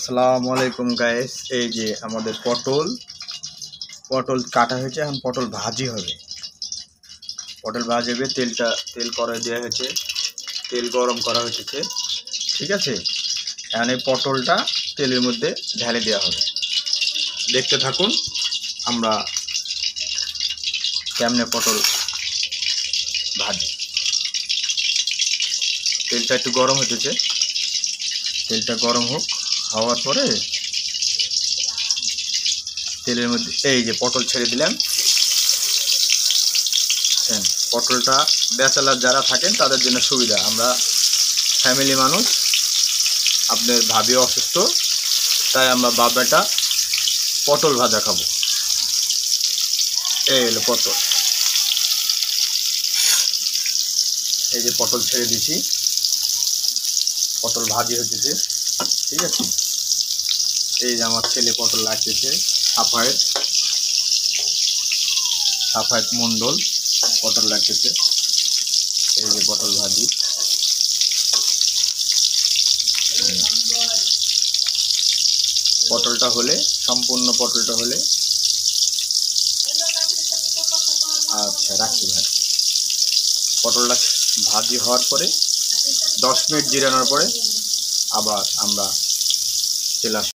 আসসালামু আলাইকুম গাইস। এই যে আমাদের পটল কাটা হয়েছে, এখন পটল ভাজি হবে। তেল কড়াই দেওয়া হয়েছে, তেল গরম করা হয়েছে, ঠিক আছে। এখন এই পটলটা তেলের মধ্যে ঢেলে দেওয়া হবে। দেখতে থাকুন আমরা কেমনে পটল ভাজি। তেলটা একটু গরম হতেছে, তেলটা গরম হওয়ার পরে তেলের মধ্যে এই যে পটল ছেড়ে দিলাম। পটলটা ব্যাচেলার যারা থাকেন তাদের জন্য সুবিধা। আমরা ফ্যামিলি মানুষ, আপনার ভাবি অসুস্থ, তাই আমরা বাবাটা পটল ভাজা খাবো। এই হলো পটল, এই যে পটল ছেড়ে দিছি, পটল ভাজি হচ্ছে, ঠিক আছে। এই যে আমার ছেলে পটল লাগতেছে, সাফায়েত মণ্ডল পটল লাগতেছে। এই যে পটল ভাজি, পটলটা হলে সম্পূর্ণ পটলটা হলে আচ্ছা রাখছি ভাই। পটলটা ভাজি হওয়ার পরে 10 মিনিট জিরানোর পরে আবার আমরা চলে আসি।